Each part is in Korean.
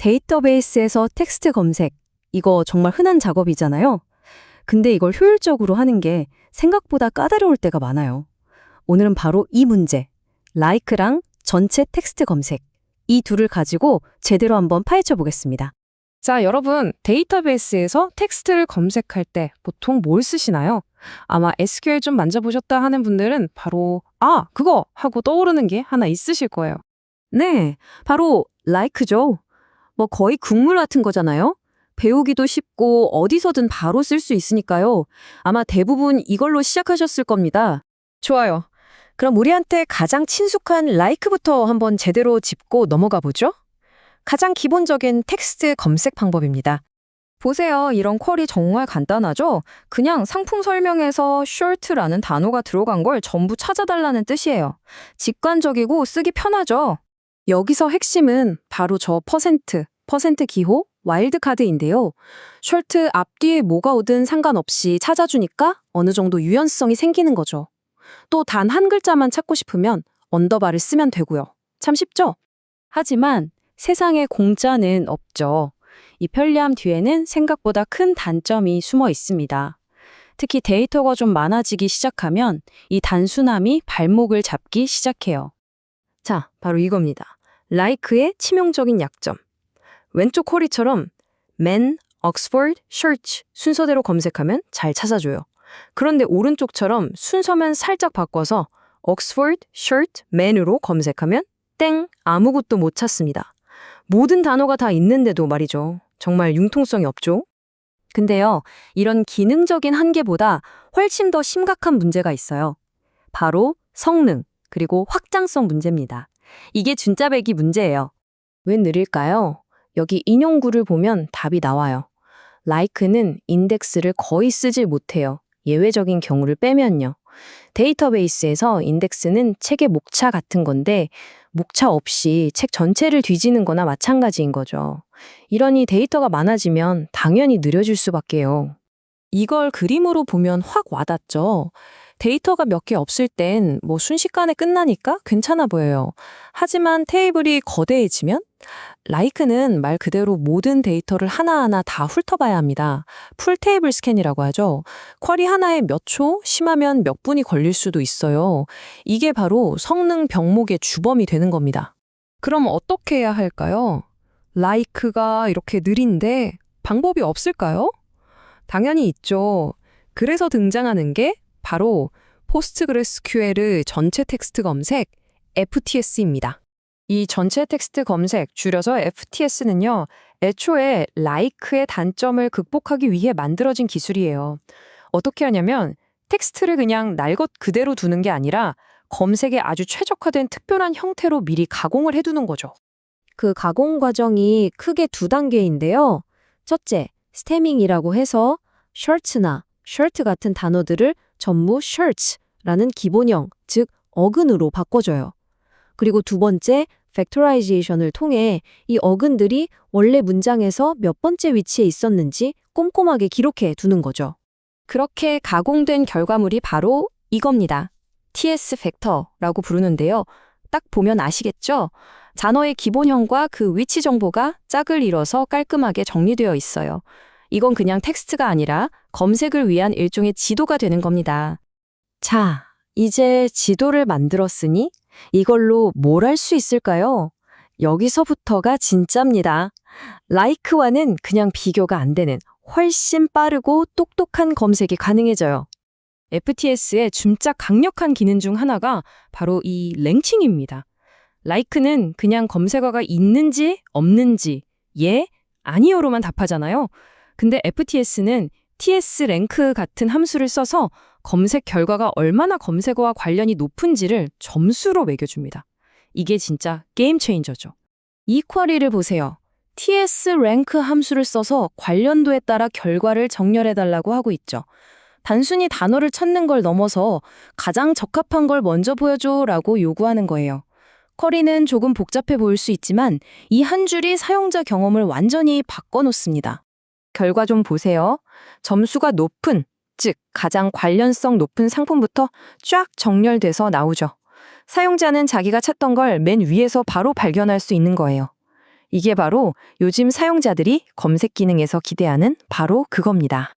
데이터베이스에서 텍스트 검색, 이거 정말 흔한 작업이잖아요. 근데 이걸 효율적으로 하는 게 생각보다 까다로울 때가 많아요. 오늘은 바로 이 문제, like랑 전체 텍스트 검색, 이 둘을 가지고 제대로 한번 파헤쳐 보겠습니다. 자, 여러분, 데이터베이스에서 텍스트를 검색할 때 보통 뭘 쓰시나요? 아마 SQL 좀 만져보셨다 하는 분들은 바로 그거! 하고 떠오르는 게 하나 있으실 거예요. 네, 바로 like죠. 뭐 거의 국물 같은 거잖아요. 배우기도 쉽고 어디서든 바로 쓸 수 있으니까요. 아마 대부분 이걸로 시작하셨을 겁니다. 좋아요. 그럼 우리한테 가장 친숙한 like부터 한번 제대로 짚고 넘어가 보죠. 가장 기본적인 텍스트 검색 방법입니다. 보세요. 이런 쿼리 정말 간단하죠? 그냥 상품 설명에서 short라는 단어가 들어간 걸 전부 찾아달라는 뜻이에요. 직관적이고 쓰기 편하죠? 여기서 핵심은 바로 저 퍼센트 기호, 와일드카드인데요. 셔츠 앞뒤에 뭐가 오든 상관없이 찾아주니까 어느 정도 유연성이 생기는 거죠. 또 단 한 글자만 찾고 싶으면 언더바를 쓰면 되고요. 참 쉽죠? 하지만 세상에 공짜는 없죠. 이 편리함 뒤에는 생각보다 큰 단점이 숨어 있습니다. 특히 데이터가 좀 많아지기 시작하면 이 단순함이 발목을 잡기 시작해요. 자, 바로 이겁니다. like의 치명적인 약점. 왼쪽 쿼리처럼 man, Oxford, search 순서대로 검색하면 잘 찾아줘요. 그런데 오른쪽처럼 순서만 살짝 바꿔서 Oxford, shirt, man으로 검색하면 땡, 아무것도 못 찾습니다. 모든 단어가 다 있는데도 말이죠. 정말 융통성이 없죠? 근데요, 이런 기능적인 한계보다 훨씬 더 심각한 문제가 있어요. 바로 성능, 그리고 확장성 문제입니다. 이게 진짜 배기 문제예요. 왜 느릴까요? 여기 인용구를 보면 답이 나와요. like는 인덱스를 거의 쓰질 못해요. 예외적인 경우를 빼면요. 데이터베이스에서 인덱스는 책의 목차 같은 건데 목차 없이 책 전체를 뒤지는 거나 마찬가지인 거죠. 이러니 데이터가 많아지면 당연히 느려질 수밖에요. 이걸 그림으로 보면 확 와닿죠. 데이터가 몇 개 없을 땐 뭐 순식간에 끝나니까 괜찮아 보여요. 하지만 테이블이 거대해지면 like는 말 그대로 모든 데이터를 하나하나 다 훑어봐야 합니다. 풀 테이블 스캔이라고 하죠. 쿼리 하나에 몇 초, 심하면 몇 분이 걸릴 수도 있어요. 이게 바로 성능 병목의 주범이 되는 겁니다. 그럼 어떻게 해야 할까요? like가 이렇게 느린데 방법이 없을까요? 당연히 있죠. 그래서 등장하는 게 바로 포스트그레스QL 전체 텍스트 검색 FTS입니다. 이 전체 텍스트 검색, 줄여서 FTS는요, 애초에 like의 단점을 극복하기 위해 만들어진 기술이에요. 어떻게 하냐면 텍스트를 그냥 날 것 그대로 두는 게 아니라 검색에 아주 최적화된 특별한 형태로 미리 가공을 해두는 거죠. 그 가공 과정이 크게 두 단계인데요. 첫째, 스태밍이라고 해서 shirt나 shirt 같은 단어들을 전부 shirts라는 기본형, 즉 어근으로 바꿔줘요. 그리고 두 번째, 팩토라이제이션을 통해 이 어근들이 원래 문장에서 몇 번째 위치에 있었는지 꼼꼼하게 기록해 두는 거죠. 그렇게 가공된 결과물이 바로 이겁니다. TS 팩터라고 부르는데요. 딱 보면 아시겠죠? 단어의 기본형과 그 위치 정보가 짝을 이뤄서 깔끔하게 정리되어 있어요. 이건 그냥 텍스트가 아니라 검색을 위한 일종의 지도가 되는 겁니다. 자, 이제 지도를 만들었으니 이걸로 뭘 할 수 있을까요? 여기서부터가 진짜입니다. like와는 그냥 비교가 안 되는 훨씬 빠르고 똑똑한 검색이 가능해져요. FTS의 진짜 강력한 기능 중 하나가 바로 이 랭칭입니다. like는 그냥 검색어가 있는지 없는지 예, 아니요로만 답하잖아요. 근데 FTS는 tsrank 같은 함수를 써서 검색 결과가 얼마나 검색어와 관련이 높은지를 점수로 매겨줍니다. 이게 진짜 게임 체인저죠. 이 쿼리를 보세요. tsrank 함수를 써서 관련도에 따라 결과를 정렬해달라고 하고 있죠. 단순히 단어를 찾는 걸 넘어서 가장 적합한 걸 먼저 보여줘라고 요구하는 거예요. 쿼리는 조금 복잡해 보일 수 있지만 이 한 줄이 사용자 경험을 완전히 바꿔놓습니다. 결과 좀 보세요. 점수가 높은, 즉 가장 관련성 높은 상품부터 쫙 정렬돼서 나오죠. 사용자는 자기가 찾던 걸 맨 위에서 바로 발견할 수 있는 거예요. 이게 바로 요즘 사용자들이 검색 기능에서 기대하는 바로 그겁니다.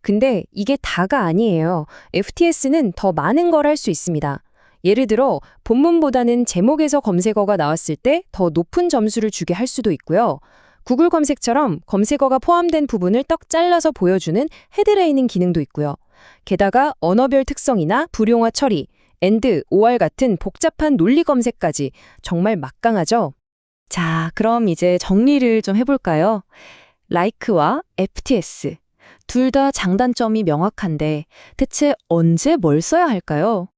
근데 이게 다가 아니에요. FTS는 더 많은 걸 할 수 있습니다. 예를 들어 본문보다는 제목에서 검색어가 나왔을 때 더 높은 점수를 주게 할 수도 있고요. 구글 검색처럼 검색어가 포함된 부분을 떡 잘라서 보여주는 헤드레이닝 기능도 있고요. 게다가 언어별 특성이나 불용어 처리, AND, OR 같은 복잡한 논리 검색까지 정말 막강하죠. 자, 그럼 이제 정리를 좀 해볼까요? 라이크와 FTS. 둘 다 장단점이 명확한데 대체 언제 뭘 써야 할까요?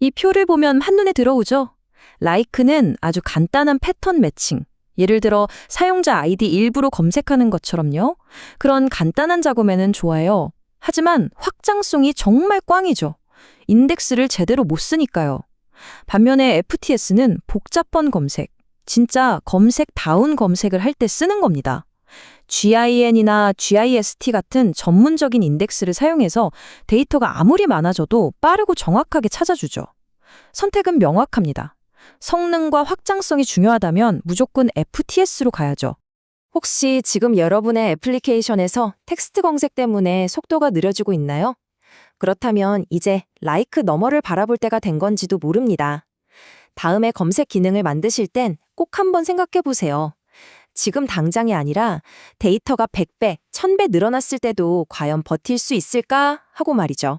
이 표를 보면 한눈에 들어오죠? 라이크는 아주 간단한 패턴 매칭. 예를 들어 사용자 아이디 일부로 검색하는 것처럼요. 그런 간단한 작업에는 좋아요. 하지만 확장성이 정말 꽝이죠. 인덱스를 제대로 못 쓰니까요. 반면에 FTS는 복잡한 검색, 진짜 검색다운 검색을 할 때 쓰는 겁니다. GIN이나 GIST 같은 전문적인 인덱스를 사용해서 데이터가 아무리 많아져도 빠르고 정확하게 찾아주죠. 선택은 명확합니다. 성능과 확장성이 중요하다면 무조건 FTS로 가야죠. 혹시 지금 여러분의 애플리케이션에서 텍스트 검색 때문에 속도가 느려지고 있나요? 그렇다면 이제 라이크 너머를 바라볼 때가 된 건지도 모릅니다. 다음에 검색 기능을 만드실 땐 꼭 한번 생각해 보세요. 지금 당장이 아니라 데이터가 100배, 1000배 늘어났을 때도 과연 버틸 수 있을까 하고 말이죠.